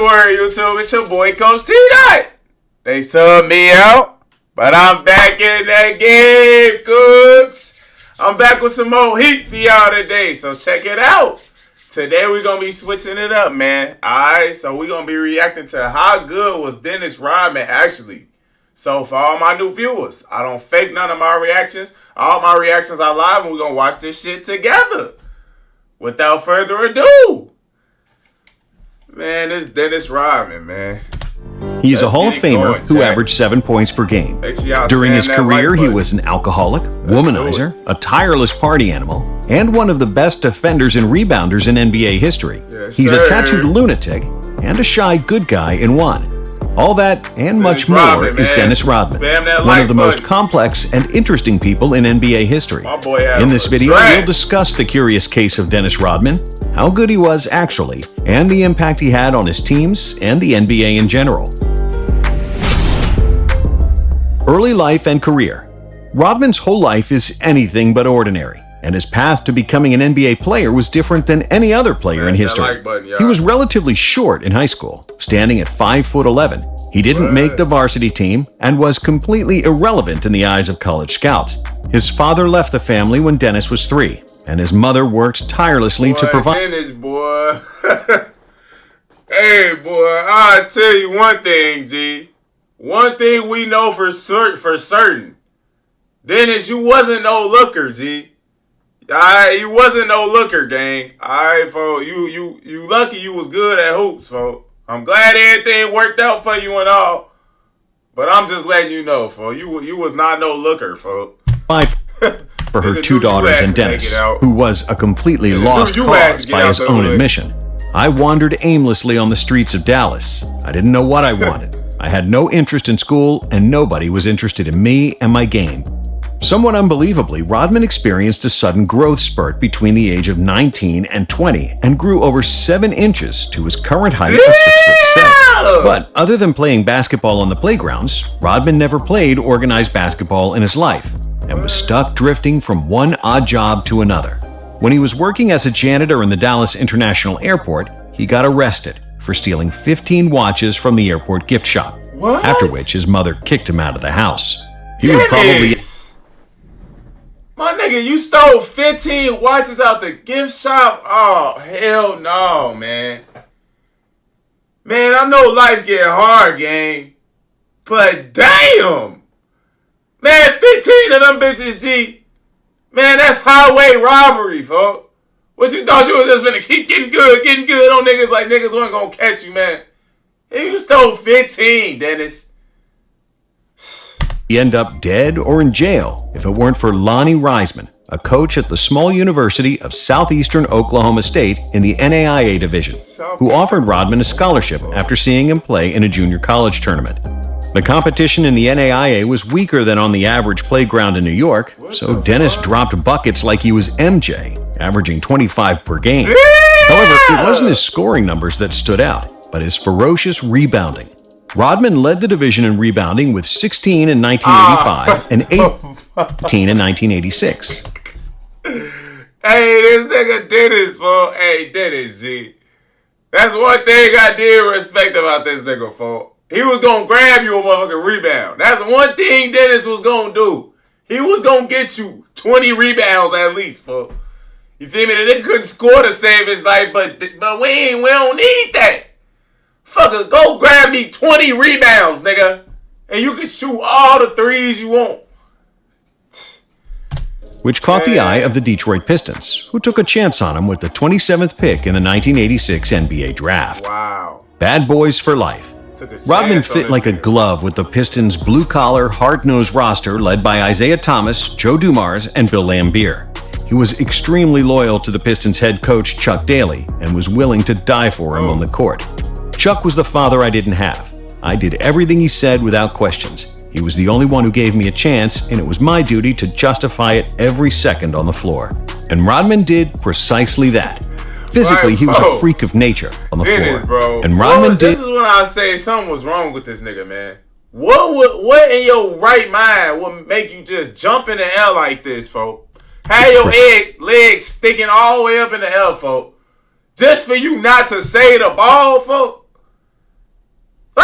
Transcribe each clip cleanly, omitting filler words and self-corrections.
word, YouTube? It's your boy, Coach TDOT. They subbed me out, but I'm back in that game, goods. I'm back with some more heat for y'all today, so check it out. Today we're going to be switching it up, man. Alright, so we're going to be reacting to how good was Dennis Rodman actually. So for all my new viewers, I don't fake none of my reactions. All my reactions are live, and we're going to watch this shit together. Without further ado, man, this Dennis Rodman, man. He's a Hall of Famer who averaged 7 points per game. During his career, he was an alcoholic, womanizer, a tireless party animal, and one of the best defenders and rebounders in NBA history. He's a tattooed lunatic and a shy good guy in one. All that and much more is Dennis Rodman, one of the most complex and interesting people in NBA history. In this video, we'll discuss the curious case of Dennis Rodman, how good he was actually, and the impact he had on his teams and the NBA in general. Early life and career. Rodman's whole life is anything but ordinary, and his path to becoming an NBA player was different than any other player in history. He was relatively short in high school, standing at 5'11". He didn't make the varsity team and was completely irrelevant in the eyes of college scouts. His father left the family when Dennis was 3, and his mother worked tirelessly to provide. Dennis, boy. Hey, boy, I'll tell you one thing, G. One thing we know for certain. Dennis, you wasn't no looker, G. Alright, you wasn't no looker, gang. Alright, folks. You lucky you was good at hoops, folks. I'm glad everything worked out for you and all. But I'm just letting you know, folks. You was not no looker, folks. For her 2 daughters and Dennis, who was a completely lost cause by his own admission. I wandered aimlessly on the streets of Dallas. I didn't know what I wanted. I had no interest in school, and nobody was interested in me and my game. Somewhat unbelievably, Rodman experienced a sudden growth spurt between the age of 19 and 20 and grew over 7 inches to his current height of 6'7". But other than playing basketball on the playgrounds, Rodman never played organized basketball in his life and was stuck drifting from one odd job to another. When he was working as a janitor in the Dallas International Airport, he got arrested for stealing 15 watches from the airport gift shop, after which his mother kicked him out of the house. He would probably... My nigga, you stole 15 watches out the gift shop? Oh, hell no, man. Man, I know life get hard, gang. But damn. Man, 15 of them bitches, G. Man, that's highway robbery, folks. What you thought you was just gonna keep getting good on niggas like niggas weren't gonna catch you, man? Hey, you stole 15, Dennis. He end up dead or in jail if it weren't for Lonnie Reisman, a coach at the small University of Southeastern Oklahoma State in the NAIA division, who offered Rodman a scholarship after seeing him play in a junior college tournament. The competition in the NAIA was weaker than on the average playground in New York, so Dennis dropped buckets like he was MJ, averaging 25 per game. However, it wasn't his scoring numbers that stood out, but his ferocious rebounding. Rodman led the division in rebounding with 16 in 1985 and 18 in 1986. Hey, this nigga Dennis, fool. Hey, Dennis, G. That's one thing I did respect about this nigga, fool. He was gonna grab you a motherfucking rebound. That's one thing Dennis was gonna do. He was gonna get you 20 rebounds at least, fool. You feel me? The nigga couldn't score to save his life, but we don't need that. Fucker, go grab me 20 rebounds, nigga. And you can shoot all the threes you want. Which caught the eye of the Detroit Pistons, who took a chance on him with the 27th pick in the 1986 NBA draft. Wow. Bad boys for life. Rodman fit like a glove with the Pistons' blue-collar, hard-nosed roster led by Isaiah Thomas, Joe Dumars, and Bill Laimbeer. He was extremely loyal to the Pistons' head coach, Chuck Daly, and was willing to die for him on the court. Chuck was the father I didn't have. I did everything he said without questions. He was the only one who gave me a chance, and it was my duty to justify it every second on the floor. And Rodman did precisely that. Physically, he was a freak of nature on the floor. And Rodman did... This is when I say something was wrong with this nigga, man. What in your right mind would make you just jump in the air like this, folks? Have your legs sticking all the way up in the air, folks. Just for you not to say the ball, folks.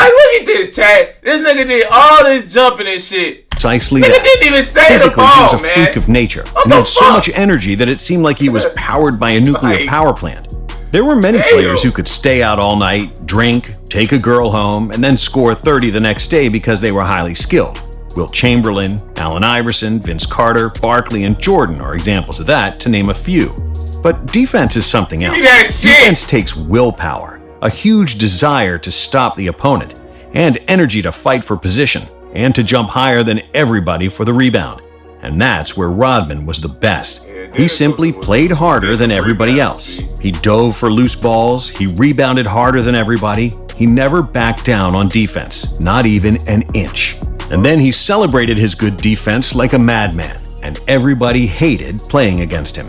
Like, look at this, Chad. This nigga did all this jumping and shit. Precisely nigga that. Didn't even say Physically, the ball, he was a man. freak of nature. What and the had so fuck? much energy that it seemed like he was powered by a nuclear power plant. There were many players who could stay out all night, drink, take a girl home, and then score 30 the next day because they were highly skilled. Wilt Chamberlain, Allen Iverson, Vince Carter, Barkley, and Jordan are examples of that, to name a few. But defense is something else. Defense takes willpower, a huge desire to stop the opponent, and energy to fight for position, and to jump higher than everybody for the rebound. And that's where Rodman was the best. He simply played harder than everybody else. He dove for loose balls, he rebounded harder than everybody, he never backed down on defense, not even an inch. And then he celebrated his good defense like a madman, and everybody hated playing against him.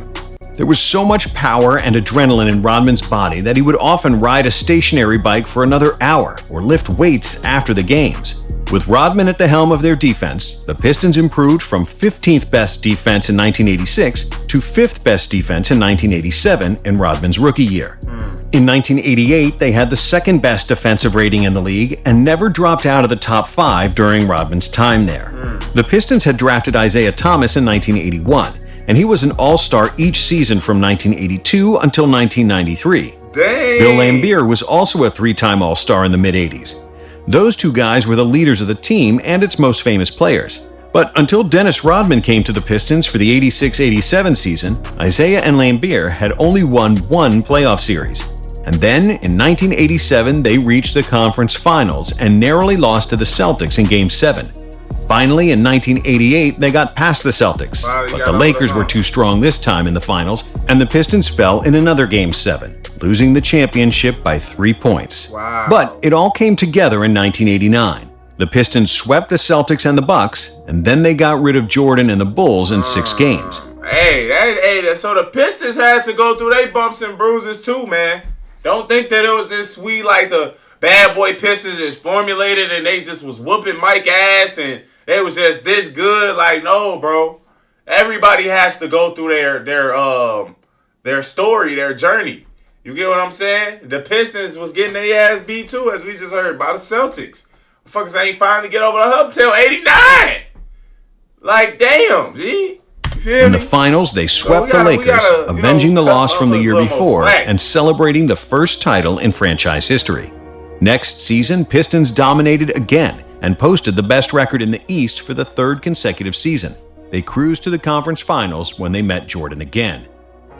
There was so much power and adrenaline in Rodman's body that he would often ride a stationary bike for another hour or lift weights after the games. With Rodman at the helm of their defense, the Pistons improved from 15th best defense in 1986 to 5th best defense in 1987 in Rodman's rookie year. In 1988, they had the second best defensive rating in the league and never dropped out of the top 5 during Rodman's time there. The Pistons had drafted Isaiah Thomas in 1981, and he was an all-star each season from 1982 until 1993. Dang. Bill Laimbeer was also a 3-time all-star in the mid-80s. Those two guys were the leaders of the team and its most famous players. But until Dennis Rodman came to the Pistons for the 86-87 season, Isaiah and Laimbeer had only won one playoff series. And then, in 1987, they reached the conference finals and narrowly lost to the Celtics in Game 7. Finally, in 1988, they got past the Celtics, but the Lakers were too strong this time in the finals, and the Pistons fell in another Game 7, losing the championship by 3 points. Wow. But it all came together in 1989. The Pistons swept the Celtics and the Bucks, and then they got rid of Jordan and the Bulls in 6 games. So the Pistons had to go through their bumps and bruises too, man. Don't think that it was just sweet like the bad boy Pistons just formulated and they just was whooping Mike ass and they was just this good. Like, no, bro. Everybody has to go through their story, their journey. You get what I'm saying? The Pistons was getting their ass beat too, as we just heard, by the Celtics. Fuckers ain't finally get over the hump till 89. Like, damn, G. In the finals, they swept the Lakers, avenging the loss from the year before and celebrating the first title in franchise history. Next season, Pistons dominated again and posted the best record in the East for the 3rd consecutive season. They cruised to the conference finals when they met Jordan again.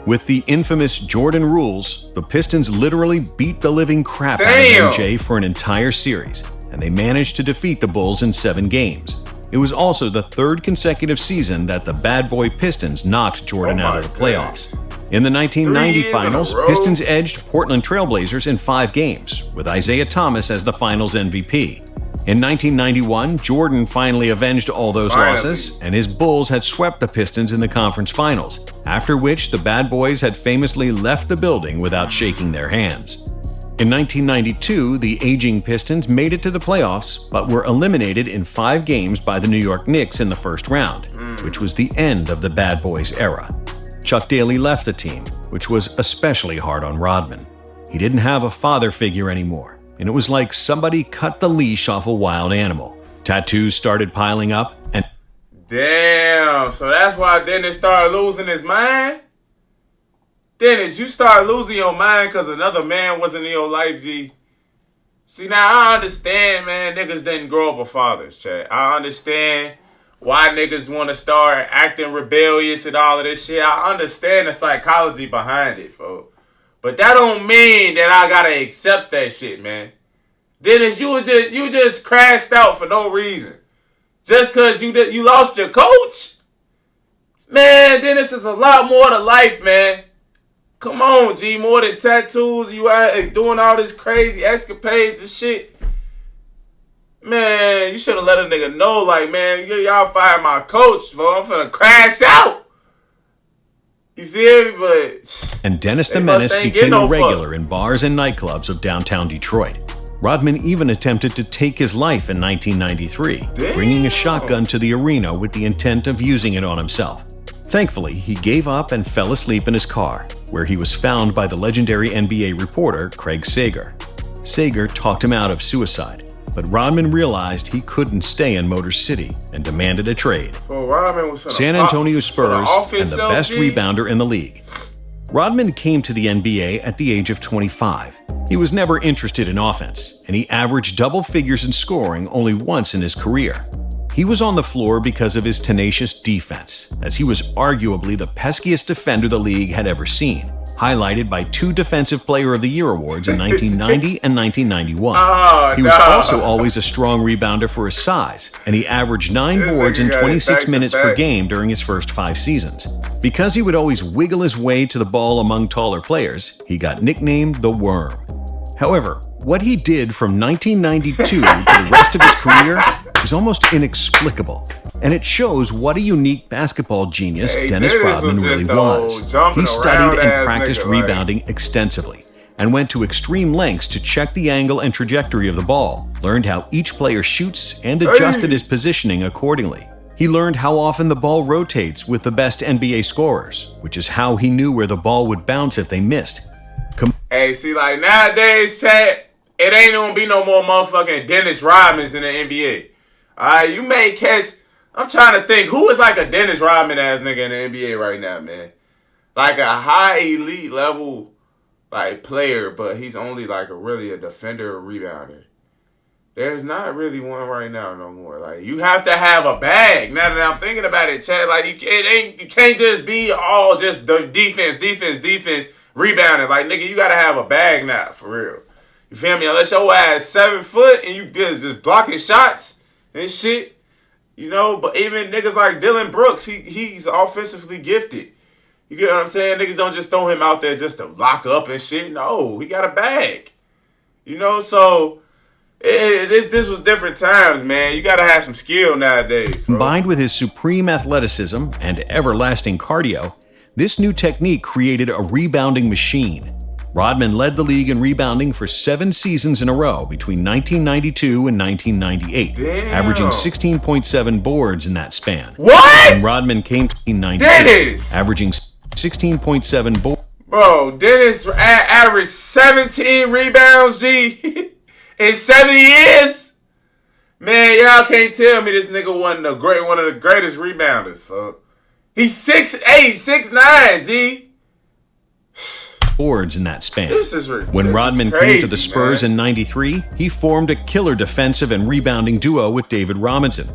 With the infamous Jordan rules, the Pistons literally beat the living crap out of MJ for an entire series, and they managed to defeat the Bulls in 7 games. It was also the 3rd consecutive season that the bad boy Pistons knocked Jordan out of the playoffs. In the 1990 finals, Pistons edged Portland Trailblazers in 5 games, with Isaiah Thomas as the finals MVP. In 1991, Jordan finally avenged all those losses, and his Bulls had swept the Pistons in the conference finals, after which the bad boys had famously left the building without shaking their hands. In 1992, the aging Pistons made it to the playoffs, but were eliminated in 5 games by the New York Knicks in the first round, which was the end of the Bad Boys era. Chuck Daly left the team, which was especially hard on Rodman. He didn't have a father figure anymore, and it was like somebody cut the leash off a wild animal. Tattoos started piling up, and damn, so that's why Dennis started losing his mind? Dennis, you start losing your mind because another man wasn't in your life, G. See, now I understand, man, niggas didn't grow up with fathers, Chad. I understand why niggas want to start acting rebellious and all of this shit. I understand the psychology behind it, folks. But that don't mean that I gotta accept that shit, man. Dennis, you just crashed out for no reason. Just because you lost your coach? Man, Dennis, is a lot more to life, man. Come on, G. More than tattoos. You out doing all this crazy escapades and shit. Man, you should have let a nigga know, like, man, y'all fired my coach, bro. I'm finna crash out. You feel me? But and Dennis the Menace became a regular in bars and nightclubs of downtown Detroit. Rodman even attempted to take his life in 1993, bringing a shotgun to the arena with the intent of using it on himself. Thankfully, he gave up and fell asleep in his car, where he was found by the legendary NBA reporter Craig Sager. Sager talked him out of suicide. but Rodman realized he couldn't stay in Motor City and demanded a trade. San Antonio Spurs and the best rebounder in the league. Rodman came to the NBA at the age of 25. He was never interested in offense, and he averaged double figures in scoring only once in his career. He was on the floor because of his tenacious defense, as he was arguably the peskiest defender the league had ever seen, highlighted by 2 Defensive Player of the Year awards in 1990 and 1991. He was also always a strong rebounder for his size, and he averaged 9 boards in 26 minutes per game during his first 5 seasons. Because he would always wiggle his way to the ball among taller players, he got nicknamed the Worm. However, what he did from 1992 to the rest of his career is almost inexplicable, and it shows what a unique basketball genius Dennis Rodman really was. He studied and practiced rebounding extensively, and went to extreme lengths to check the angle and trajectory of the ball, learned how each player shoots, and adjusted his positioning accordingly. He learned how often the ball rotates with the best NBA scorers, which is how he knew where the ball would bounce if they missed. Hey, see, like nowadays, chat, it ain't gonna be no more motherfucking Dennis Rodmans in the NBA. Alright, you may catch. I'm trying to think who is like a Dennis Rodman ass nigga in the NBA right now, man. Like a high elite level like player, but he's only like a defender or rebounder. There's not really one right now no more. Like you have to have a bag. Now that I'm thinking about it, Chad, like you can't just be all just the defense, rebounding. Like nigga, you gotta have a bag now, for real. You feel me? Unless your ass 7 foot and you just blocking shots and shit. You know, but even niggas like Dylan Brooks, he's offensively gifted. You get what I'm saying? Niggas don't just throw him out there just to lock up and shit. No, he got a bag. You know, so this was different times, man. You gotta have some skill nowadays, bro. Combined with his supreme athleticism and everlasting cardio, this new technique created a rebounding machine. Rodman led the league in rebounding for 7 seasons in a row between 1992 and 1998, averaging 16.7 boards in that span. What? When Rodman came to 1998, averaging 16.7 boards. Bro, Dennis averaged 17 rebounds, G, in 7 years? Man, y'all can't tell me this nigga wasn't one of the greatest rebounders, fuck. He's 6'8", 6'9", G. Boards in that span. When Rodman came to the Spurs in '93, he formed a killer defensive and rebounding duo with David Robinson.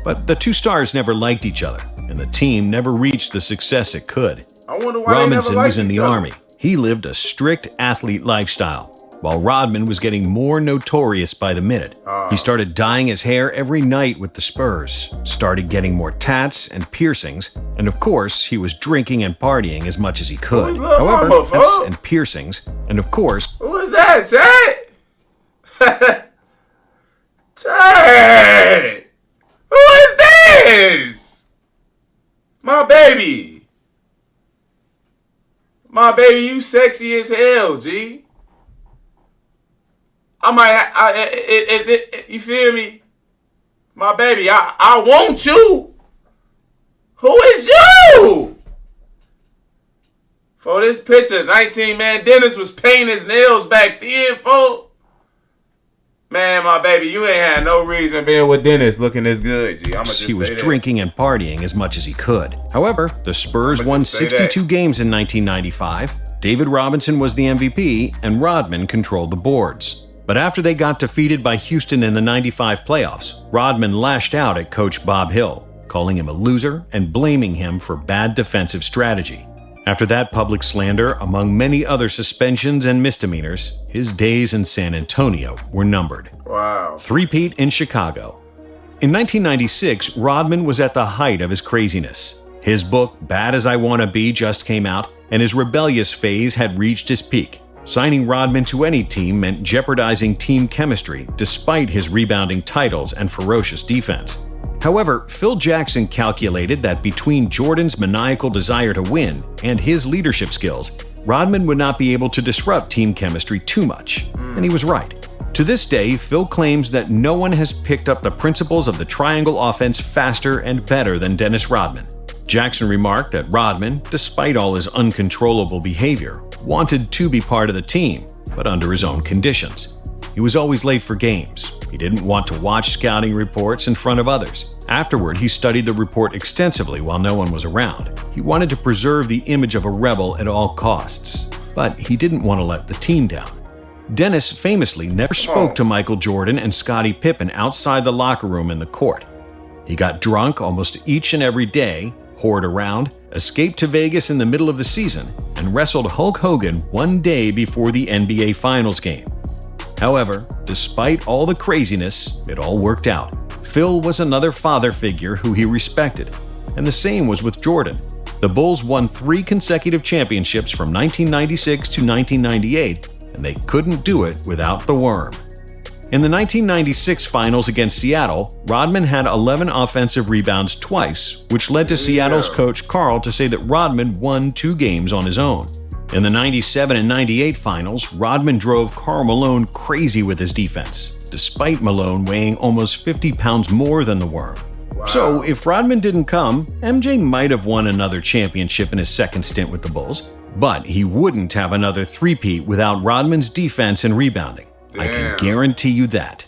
But the two stars never liked each other, and the team never reached the success it could. I wonder why Robinson was in the other. Army. He lived a strict athlete lifestyle, while Rodman was getting more notorious by the minute. He started dyeing his hair every night with the Spurs, started getting more tats and piercings, and of course, he was drinking and partying as much as he could. However, tats and piercings, and of course... Who is that, Chad? Chad! Who is this? My baby. My baby, you sexy as hell, G. You feel me? My baby, I want you. Who is you? For this picture, 19, man, Dennis was painting his nails back then, folks. Man, my baby, you ain't had no reason being with Dennis looking this good, G. He was drinking and partying as much as he could. However, the Spurs won 62 games in 1995. David Robinson was the MVP, and Rodman controlled the boards. But after they got defeated by Houston in the '95 playoffs, Rodman lashed out at coach Bob Hill, calling him a loser and blaming him for bad defensive strategy. After that public slander, among many other suspensions and misdemeanors, his days in San Antonio were numbered. Wow. Three-peat in Chicago. In 1996, Rodman was at the height of his craziness. His book, Bad as I Wanna Be, just came out, and his rebellious phase had reached its peak. Signing Rodman to any team meant jeopardizing team chemistry, despite his rebounding titles and ferocious defense. However, Phil Jackson calculated that between Jordan's maniacal desire to win and his leadership skills, Rodman would not be able to disrupt team chemistry too much. And he was right. To this day, Phil claims that no one has picked up the principles of the triangle offense faster and better than Dennis Rodman. Jackson remarked that Rodman, despite all his uncontrollable behavior, wanted to be part of the team, but under his own conditions. He was always late for games. He didn't want to watch scouting reports in front of others. Afterward, he studied the report extensively while no one was around. He wanted to preserve the image of a rebel at all costs, but he didn't want to let the team down. Dennis famously never spoke to Michael Jordan and Scottie Pippen outside the locker room and the court. He got drunk almost each and every day, whored around, escaped to Vegas in the middle of the season, and wrestled Hulk Hogan one day before the NBA Finals game. However, despite all the craziness, it all worked out. Phil was another father figure who he respected, and the same was with Jordan. The Bulls won 3 consecutive championships from 1996 to 1998, and they couldn't do it without the Worm. In the 1996 finals against Seattle, Rodman had 11 offensive rebounds twice, which led to Seattle's coach Karl to say that Rodman won 2 games on his own. In the 97 and 98 finals, Rodman drove Karl Malone crazy with his defense, despite Malone weighing almost 50 pounds more than the Worm. Wow. So if Rodman didn't come, MJ might have won another championship in his second stint with the Bulls, but he wouldn't have another three-peat without Rodman's defense and rebounding. Damn. I can guarantee you that.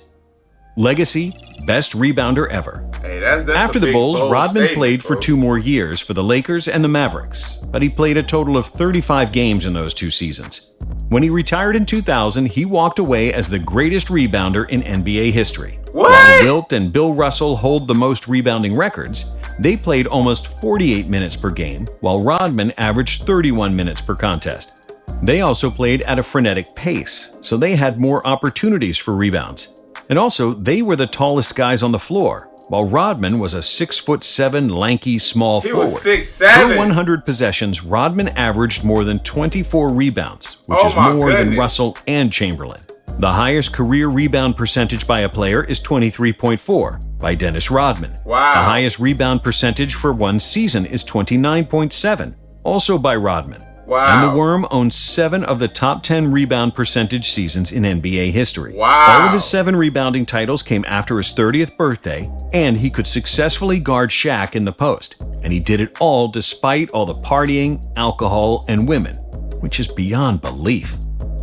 Legacy, best rebounder ever. Hey, that's After the Bulls, Rodman played for 2 more years for the Lakers and the Mavericks, but he played a total of 35 games in those 2 seasons. When he retired in 2000, he walked away as the greatest rebounder in NBA history. What? While Wilt and Bill Russell hold the most rebounding records, they played almost 48 minutes per game, while Rodman averaged 31 minutes per contest. They also played at a frenetic pace, so they had more opportunities for rebounds. And also, they were the tallest guys on the floor, while Rodman was a 6'7" lanky small forward. He was 6'7". Per 100 possessions, Rodman averaged more than 24 rebounds, which is more than Russell and Chamberlain. The highest career rebound percentage by a player is 23.4 by Dennis Rodman. Wow. The highest rebound percentage for one season is 29.7, also by Rodman. Wow. And the Worm owns 7 of the top 10 rebound percentage seasons in NBA history. Wow. All of his 7 rebounding titles came after his 30th birthday, and he could successfully guard Shaq in the post. And he did it all despite all the partying, alcohol, and women, which is beyond belief.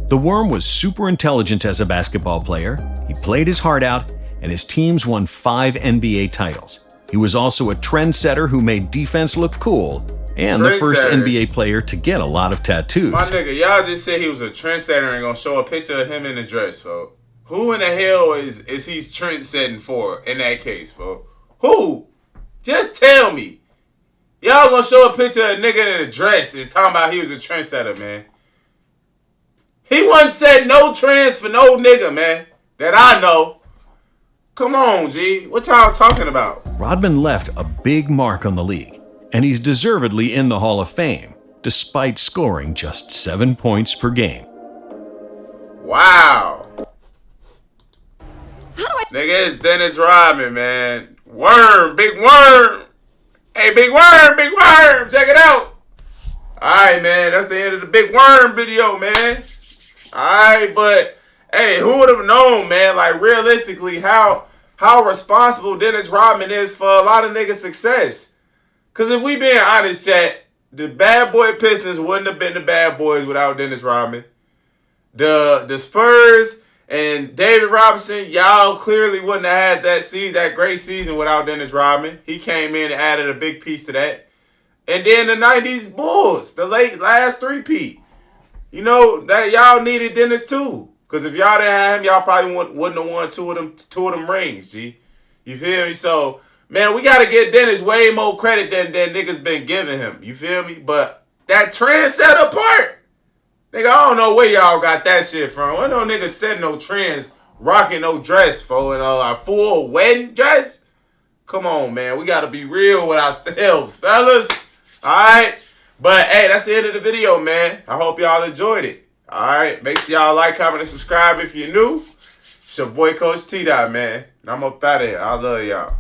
The Worm was super intelligent as a basketball player. He played his heart out, and his teams won 5 NBA titles. He was also a trendsetter who made defense look cool, and the first NBA player to get a lot of tattoos. My nigga, y'all just said he was a trendsetter and gonna show a picture of him in a dress, folks. Who in the hell is he trendsetting for in that case, folks? Who? Just tell me. Y'all gonna show a picture of a nigga in a dress and talking about he was a trendsetter, man. He wasn't setting no trends for no nigga, man, that I know. Come on, G. What y'all talking about? Rodman left a big mark on the league, and he's deservedly in the Hall of Fame, despite scoring just 7 points per game. Wow. Nigga, it's Dennis Rodman, man. Worm, big worm. Hey, big worm, check it out. Alright, man, that's the end of the big worm video, man. Alright, but, hey, who would have known, man, like, realistically, how responsible Dennis Rodman is for a lot of niggas' success. Because if we being honest, chat, the bad boy Pistons wouldn't have been the bad boys without Dennis Rodman. The Spurs and David Robinson, y'all clearly wouldn't have had that great season without Dennis Rodman. He came in and added a big piece to that. And then the 90s Bulls, the last three-peat. You know, that y'all needed Dennis too. Because if y'all didn't have him, y'all probably wouldn't have won two of them rings, G. You feel me? So, man, we got to get Dennis way more credit than niggas been giving him. You feel me? But that trendsetter part, nigga, I don't know where y'all got that shit from. I know niggas setting no trends, rocking no dress for a full wedding dress. Come on, man. We got to be real with ourselves, fellas. All right? But, hey, that's the end of the video, man. I hope y'all enjoyed it. All right? Make sure y'all like, comment, and subscribe if you're new. It's your boy, Coach TDOT, man. And I'm up out of here. I love y'all.